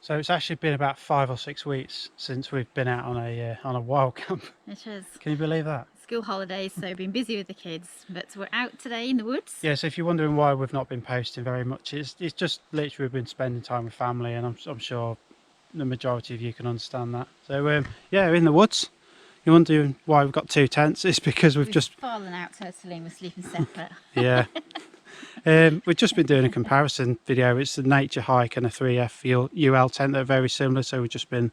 So it's actually been about 5 or 6 weeks since we've been out on a wild camp. It is. Can you believe that? School holidays, so been busy with the kids, but we're out today in the woods. Yeah, so if you're wondering why we've not been posting very much, it's just literally we've been spending time with family, and I'm sure the majority of you can understand that. So yeah, we're in the woods. You're wondering why we've got 2 tents? It's because we've just fallen out totally and we're sleeping separate. Yeah. We've just been doing a comparison video. It's a nature hike and a 3F UL tent that are very similar, so we've just been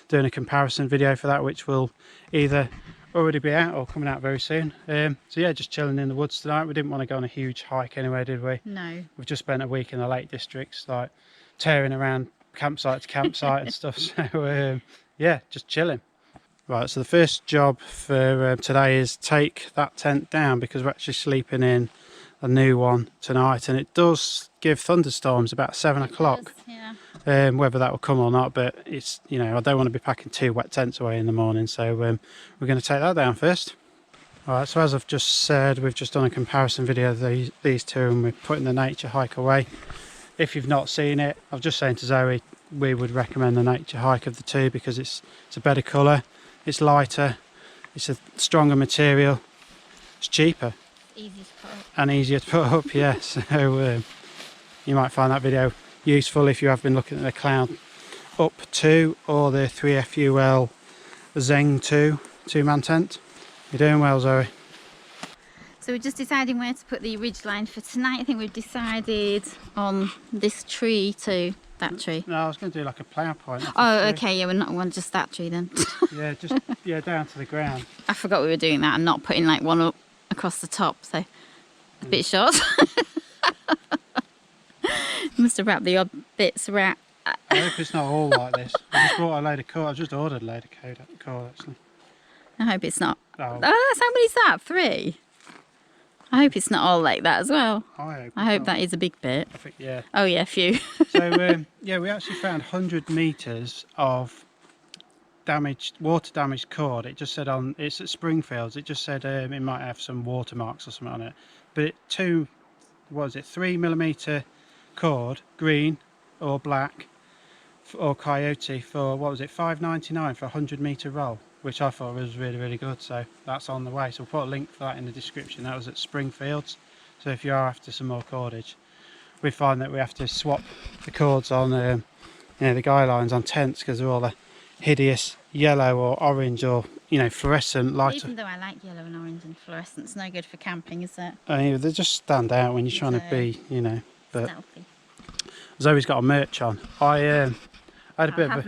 doing a comparison video for that, which will either already be out or coming out very soon. So yeah, just chilling in the woods tonight. We didn't want to go on a huge hike anyway, did we? No. We've just spent a week in the Lake Districts, like tearing around campsite to campsite and stuff. So yeah, just chilling. Right, so the first job for today is take that tent down, because we're actually sleeping in a new one tonight, and it does give thunderstorms about 7 o'clock. Yeah. Whether that will come or not, but it's, you know, I don't want to be packing 2 wet tents away in the morning, so we're going to take that down first. Alright, so as I've just said, we've just done a comparison video of these two, and we're putting the nature hike away. If you've not seen it, I was just saying to Zoe, we would recommend the nature hike of the two, because it's a better colour, it's lighter, it's a stronger material, it's cheaper. Easy to put up. And easier to put up, yeah. So you might find that video useful if you have been looking at the Cloud Up 2 or the 3FUL Zeng 2 2-man tent. You're doing well, Zoe. So we're just deciding where to put the ridgeline for tonight. I think we've decided on this tree to that tree. No, I was going to do like a plough point. Oh, okay, yeah, we're not on just that tree then. Yeah, just down to the ground. I forgot we were doing that and not putting like one up across the top, so it's a bit short. Must have wrapped the odd bits around. I hope it's not all like this. I just bought a load of cord. I just ordered a load of cord actually. I hope it's not. Oh, Oh, that's how many's that? 3? I hope it's not all like that as well. I hope that is a big bit. I think, yeah. Oh yeah, a few. So yeah, we actually found 100 metres of water damaged cord. It just said it's at Springfields, it just said it might have some watermarks or something on it, but 3mm cord, green or black or coyote, for what was it, $5.99 for a 100-metre roll, which I thought was really good. So that's on the way, so we'll put a link for that in the description. That was at Springfields. So if you are after some more cordage, we find that we have to swap the cords on you know, the guy lines on tents, because they're all the hideous yellow or orange or, you know, fluorescent light. Even though I like yellow and orange and fluorescent, it's no good for camping, is it? They just stand out when you're trying to be, you know. But stealthy. Zoe's got a merch on. I had a bit I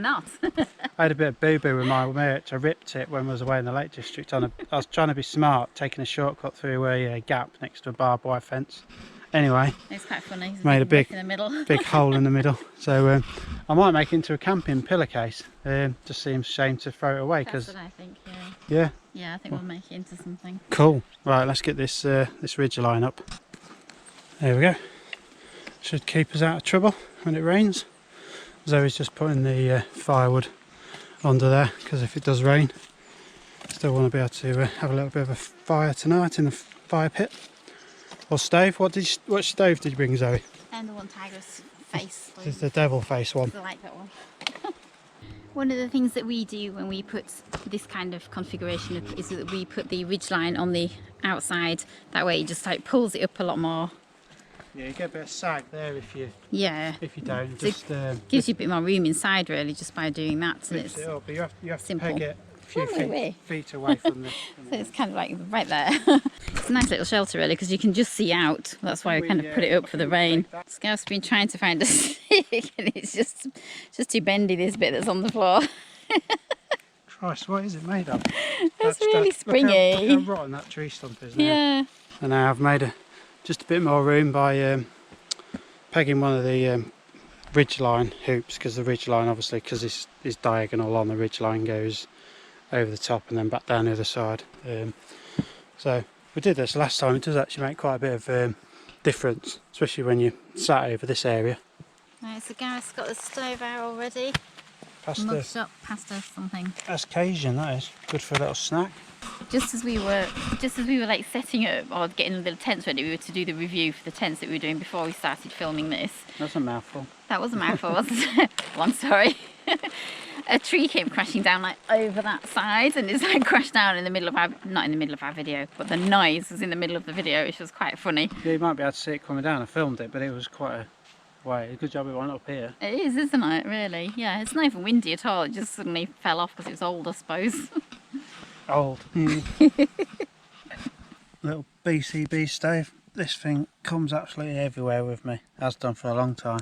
had a bit of boo-boo with my merch. I ripped it when I was away in the Lake District. I was trying to be smart, taking a shortcut through a gap next to a barbed wire fence. Anyway, it's quite funny. Made a big in the middle. big hole in the middle. So I might make it into a camping pillowcase. Just seems a shame to throw it away, because that's what I think. yeah, I think we'll make it into something cool. Right, let's get this ridge line up. There we go. Should keep us out of trouble when it rains. Zoe's just putting the firewood under there, because if it does rain, still want to be able to have a little bit of a fire tonight in the fire pit or stove. What stove did you bring, Zoe? And the one tiger's face. This is the devil face one. I like that one. One of the things that we do when we put this kind of configuration is that we put the ridgeline on the outside. That way it just like pulls it up a lot more. Yeah, you get a bit of sag there if you don't. Just gives you a bit more room inside, really, just by doing that. And it's it up, but you have simple. to peg it a few feet away from the... So it's kind of like right there. It's a nice little shelter, really, because you can just see out. That's why we kind of put it up for the rain. Scout's been trying to find a stick, and it's just too bendy, this bit that's on the floor. Christ, what is it made of? It's really springy. Look how rotten that tree stump is now. Yeah. And now I've made just a bit more room by pegging one of the ridgeline hoops, because the ridgeline, obviously, because this is diagonal on the ridgeline, goes over the top and then back down the other side. So we did this last time. It does actually make quite a bit of difference, especially when you sat over this area. Right, so Gareth's got the stove out already. Mug shop, pasta, something. That's Cajun, that is. Good for a little snack. Just as we were like setting up or getting the tents ready, we were to do the review for the tents that we were doing before we started filming this. That's a mouthful. That was a mouthful, wasn't it? Long story. A tree came crashing down like over that side, and it's like crashed down in the middle of our, not in the middle of our video, but the noise was in the middle of the video, which was quite funny. Yeah, you might be able to see it coming down. I filmed it, but it was quite a way. Good job it went up here. It is, isn't it? Really? Yeah, it's not even windy at all. It just suddenly fell off because it was old, I suppose. Old. Little BCB stave. This thing comes absolutely everywhere with me. Has done for a long time.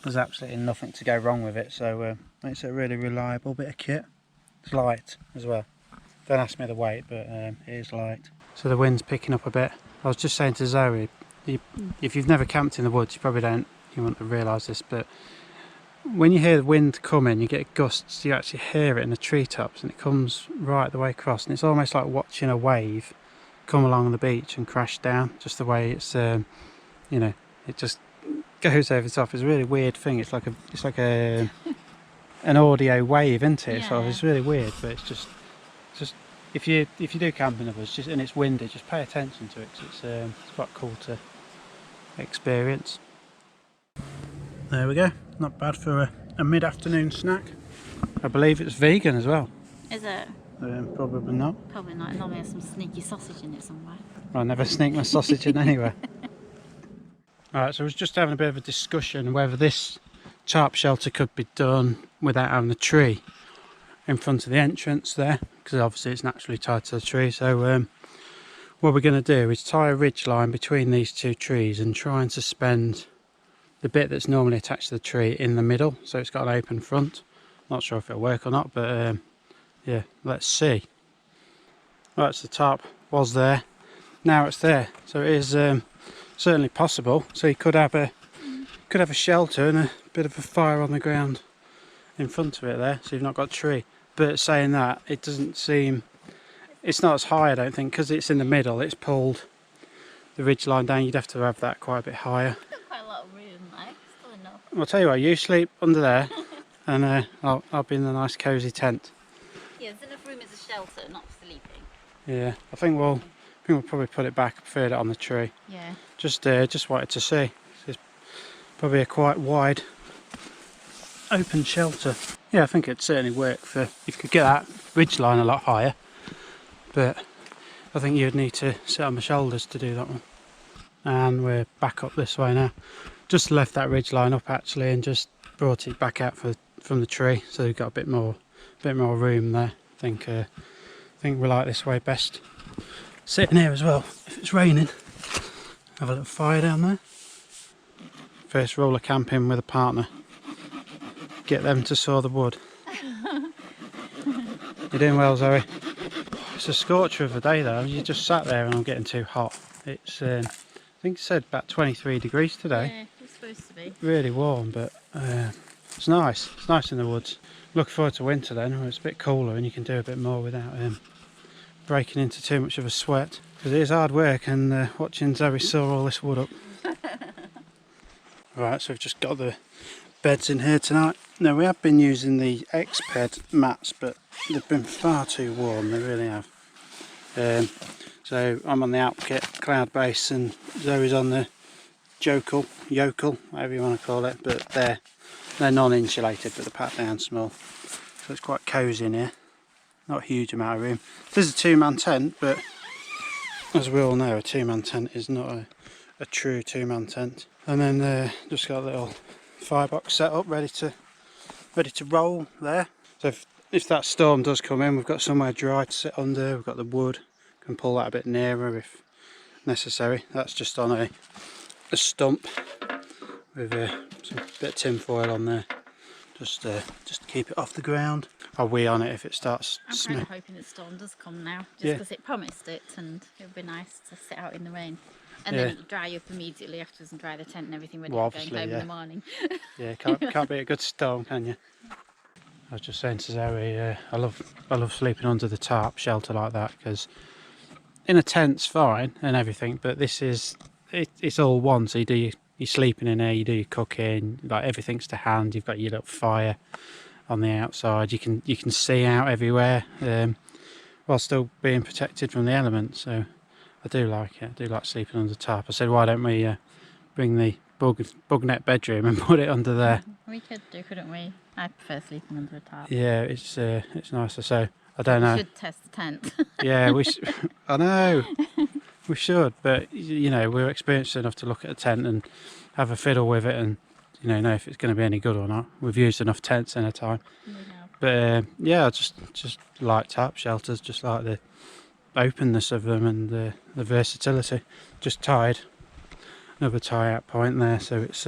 There's absolutely nothing to go wrong with it, so it's a really reliable bit of kit. It's light as well. Don't ask me the weight, but it is light. So the wind's picking up a bit. I was just saying to Zoe, if you've never camped in the woods, you won't realise this, but when you hear the wind coming, you get gusts, you actually hear it in the treetops, and it comes right the way across, and it's almost like watching a wave come along the beach and crash down, just the way it's, you know, it just goes over the top. It's a really weird thing. It's like an audio wave, isn't it? Yeah. It's really weird, but it's just if you do camp in the woods, and it's windy, just pay attention to it, 'cause it's quite cool to experience. There we go. Not bad for a mid-afternoon snack. I believe it's vegan as well. Is it? Probably not. Probably not. It normally has some sneaky sausage in it somewhere. I never sneak my sausage in anywhere. Alright, so I was just having a bit of a discussion whether this tarp shelter could be done without having a tree in front of the entrance there, because obviously it's naturally tied to the tree. So what we're going to do is tie a ridge line between these two trees and try and suspend the bit that's normally attached to the tree in the middle, so it's got an open front. Not sure if it'll work or not, but yeah, let's see. Right, so the tarp was there, now it's there, so it is certainly possible. So you could have a shelter and a bit of a fire on the ground in front of it there, so you've not got a tree. But saying that, it doesn't seem, it's not as high, I don't think, because it's in the middle. It's pulled the ridge line down. You'd have to have that quite a bit higher. Quite a lot of room, like, still enough. I'll tell you what, you sleep under there and I'll be in the nice cosy tent. Yeah, there's enough room as a shelter, not for sleeping. Yeah, I think we'll probably put it back. I preferred it on the tree. Yeah. Just wanted to see. It's probably a quite wide open shelter. Yeah, I think it'd certainly work for, if you could get that ridge line a lot higher, but I think you'd need to sit on my shoulders to do that one. And we're back up this way now. Just left that ridge line up actually and just brought it back out from the tree, so we've got a bit more room there. I think we like this way best. Sitting here as well, if it's raining, have a little fire down there. First roller camping with a partner. Get them to saw the wood. You're doing well, Zoe. It's a scorcher of a day though. You just sat there and I'm getting too hot. It's I think it said about 23 degrees today. Yeah, it's supposed to be. Really warm, but it's nice. It's nice in the woods. Looking forward to winter then, where it's a bit cooler and you can do a bit more without breaking into too much of a sweat. Because it is hard work, and watching Zoe saw all this wood up. Right, so we've just got the beds in here tonight. Now we have been using the X-Ped mats, but they've been far too warm, they really have. So I'm on the Alpkit cloud base and Zoe's on the yokel, whatever you want to call it, but they're non-insulated, but they're packed down small. So it's quite cosy in here. Not a huge amount of room. This is a two-man tent, but as we all know, a two-man tent is not a true two-man tent. And then just got a little firebox set up, ready to roll there. So if that storm does come in, we've got somewhere dry to sit under. We've got the wood, can pull that a bit nearer if necessary. That's just on a stump with some bit of tin foil on there, just to keep it off the ground. I'll wee on it if it starts. I'm kind of hoping the storm does come now, just because it promised it, and it would be nice to sit out in the rain. And then it'll dry up immediately afterwards and dry the tent and everything ready for going home in the morning. Yeah, can't be a good storm, can you? I was just saying to Zoe, I love sleeping under the tarp shelter like that, because in a tent's fine and everything, but this is it's all one. So you do your sleeping in there, you do your cooking, like everything's to hand. You've got your little fire on the outside. You can see out everywhere while still being protected from the elements. So I do like it. I do like sleeping under the tarp. I said, why don't we bring the bug net bedroom and put it under there? We could do, couldn't we? I prefer sleeping under a tarp. Yeah, it's nicer. So I don't know. We should test the tent. Yeah, I know we should, but you know, we're experienced enough to look at a tent and have a fiddle with it, and you know if it's going to be any good or not. We've used enough tents in a time. But yeah, I just like tarp shelters, just like the openness of them and the versatility. Just tied another tie out point there, so it's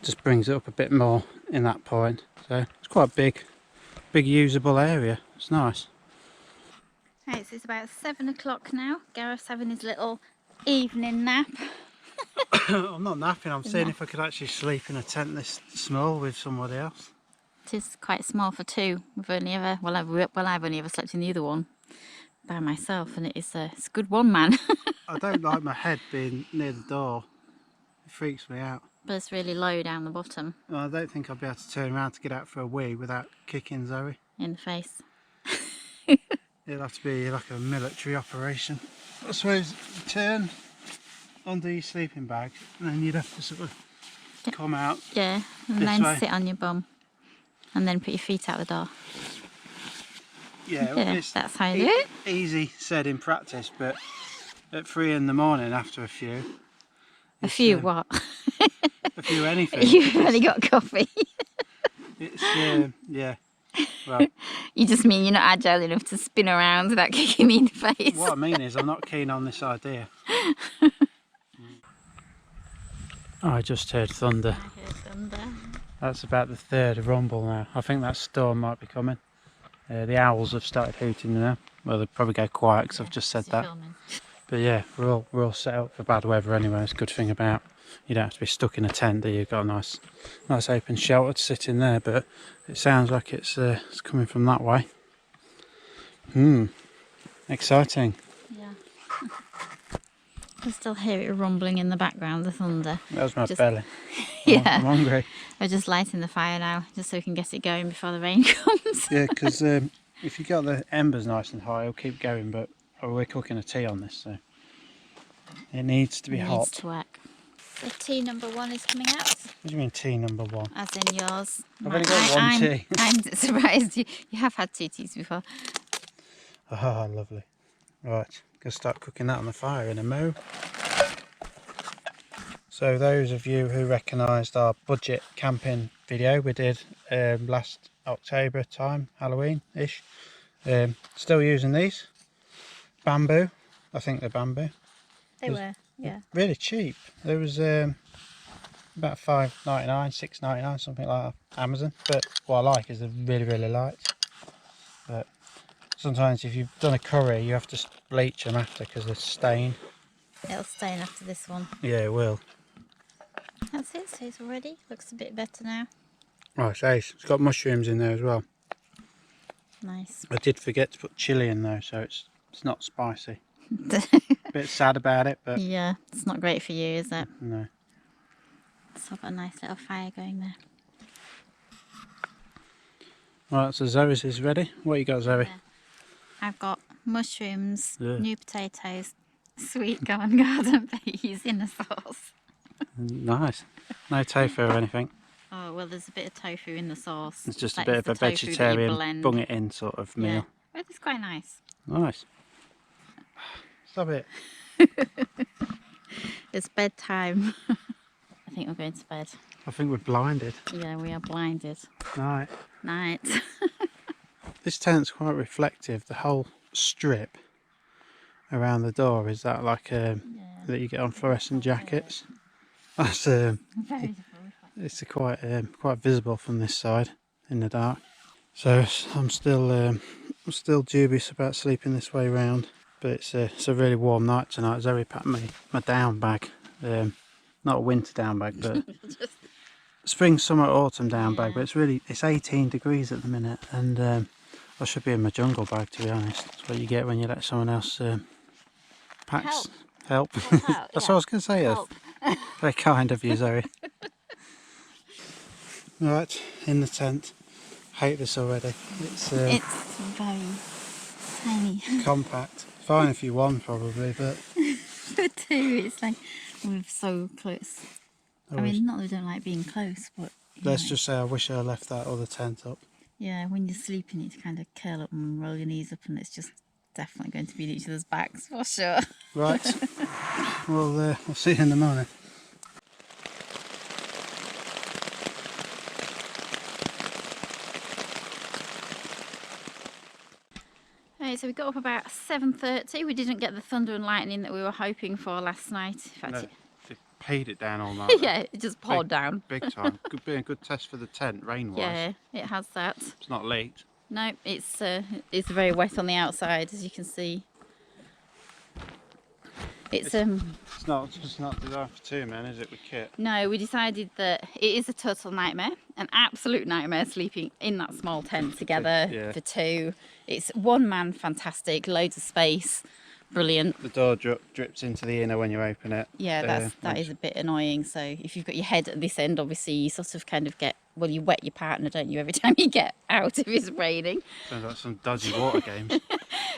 just brings it up a bit more in that point. So it's quite a big usable area. It's nice. Right, so it's about 7 o'clock now. Gareth's having his little evening nap. I'm not napping. I'm seeing if I could actually sleep in a tent this small with somebody else. It is quite small for two. We've only ever, I've only ever slept in the other one by myself, and it's a good one, man. I don't like my head being near the door. It freaks me out. But it's really low down the bottom. Well, I don't think I'll be able to turn around to get out for a wee without kicking Zoe in the face. It'll have to be like a military operation. I suppose you turn under your sleeping bag and then you'd have to sort of come out. Yeah, and then sit on your bum and then put your feet out the door. Yeah, that's how you do it. Easy said in practice, but at 3 in the morning after a few. A few what? A few anything. You've only got coffee. It's yeah. Well, you just mean you're not agile enough to spin around without kicking me in the face. What I mean is I'm not keen on this idea. I just heard thunder. I heard thunder. That's about the third rumble now. I think that storm might be coming. The owls have started hooting now. Well, they'll probably go quiet because I've just said that. Filming. But yeah, we're all set up for bad weather anyway. It's a good thing about you don't have to be stuck in a tent, do you? You've got a nice open shelter to sit in there. But it sounds like it's coming from that way. Exciting. Yeah. I can still hear it rumbling in the background, the thunder. That was my belly. Yeah. I'm hungry. We're just lighting the fire now, just so we can get it going before the rain comes. Yeah, because if you got the embers nice and high, it'll keep going. But we're cooking a tea on this, so it needs to be hot. It needs to work. So tea number 1 is coming out. What do you mean tea number 1? As in yours. I've only got one tea. I'm surprised you have had 2 teas before. Oh, lovely. Right, gonna start cooking that on the fire in a mo. So those of you who recognised our budget camping video we did last October time, Halloween-ish, still using these. Bamboo, I think they're bamboo. They were, yeah. Really cheap. There was about $5.99, $6.99, something like that, Amazon. But what I like is they're really, really light. But sometimes if you've done a curry, you have to bleach them after because they stain. It'll stain after this one. Yeah, it will. That's it, so it's ready. Looks a bit better now. Oh, it's ace. It's got mushrooms in there as well. Nice. I did forget to put chilli in though, so it's not spicy. Bit sad about it, but yeah, it's not great for you, is it? no. So I've got a nice little fire going there. Right, so Zoe's is ready. What you got, Zoe? Yeah. I've got mushrooms, Yeah. new potatoes, sweet corn garden peas in a sauce. Nice. No tofu or anything. Oh, well, there's a bit of tofu in the sauce. It's just Like, a bit it's of a the tofu that you vegetarian blend. bung it in sort of meal. Yeah. Well, it's quite nice. Nice. Stop it. It's bedtime. I think we're going to bed. I think we're blinded. Yeah, we are blinded. Right. Night. This tent's quite reflective. The whole strip around the door is that like that you get on fluorescent jackets. That's Very different. it's quite visible from this side in the dark. So I'm still dubious about sleeping this way round. But it's a really warm night tonight. Zoe packed me my down bag, not a winter down bag, but spring, summer, autumn down bag. But it's 18 degrees at the minute, and I should be in my jungle bag, to be honest. That's what you get when you let someone else pack help. That's what I was going to say. Help. Very kind of you, Zoe. Right, in the tent. Hate this already. It's very tiny. compact. Fine if you won probably, but For two, it's like we're so close. I mean, not that we don't like being close, but let's just say I wish I left that other tent up. yeah, when you're sleeping, you need to kind of curl up and roll your knees up, and it's just definitely going to be in each other's backs for sure. Right. We'll see you in the morning. Right, so we got up about 7:30. We didn't get the thunder and lightning that we were hoping for last night. In fact, They paid it down all night. yeah, it just poured down. Big time. Could be a good test for the tent, rain-wise. Yeah, it has that. It's not leaked. No, it's very wet on the outside, as you can see. It's not designed for two men, is it, with kit? No, we decided that it is a total nightmare, an absolute nightmare sleeping in that small tent together for two. It's one man, fantastic, loads of space, brilliant. The door drips into the inner when you open it. Yeah, that is a bit annoying. So if you've got your head at this end, obviously you sort of kind of get, well, you wet your partner, don't you, every time you get out if it's raining. Sounds like some dodgy water games.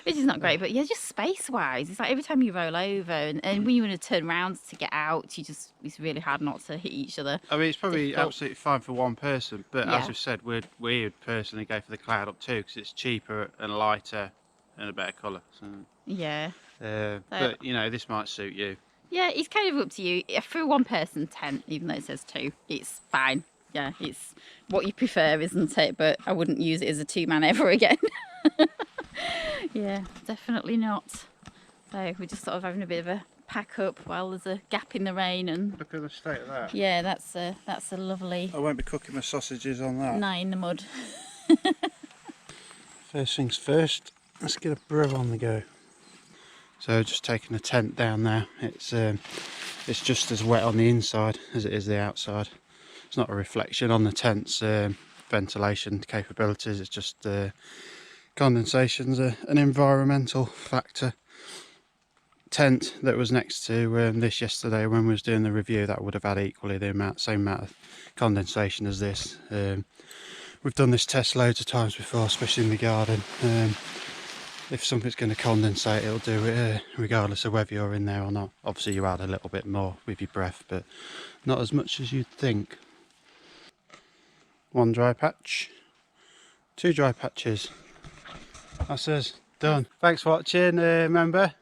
Which is not great, but yeah, just space-wise, it's like every time you roll over and when you want to turn around to get out, it's really hard not to hit each other. I mean, it's probably difficult. absolutely fine for one person, but as we said, we would personally go for the Cloud Up too, because it's cheaper and lighter and a better colour. So, yeah. But, you know, this might suit you. Yeah, it's kind of up to you. For a one-person tent, even though it says two, it's fine. Yeah, it's what you prefer, isn't it? But I wouldn't use it as a two-man ever again. Yeah, definitely not. So we're just sort of having a bit of a pack up while there's a gap in the rain, and Look at the state of that. yeah, that's a lovely I won't be cooking my sausages on that. night in the mud. First things first, let's get a brew on the go. So just taking the tent down now. It's just as wet on the inside as it is the outside. It's not a reflection on the tent's ventilation capabilities, it's just condensation's an environmental factor. Tent that was next to this yesterday when we was doing the review, that would have had equally the same amount of condensation as this. We've done this test loads of times before, especially in the garden. If something's going to condensate, it'll do it regardless of whether you're in there or not. Obviously you add a little bit more with your breath, but not as much as you'd think. One dry patch, two dry patches. That's us, done. Thanks for watching, remember.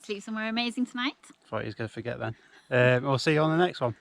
Sleep somewhere amazing tonight. Thought he was going to forget then. We'll see you on the next one.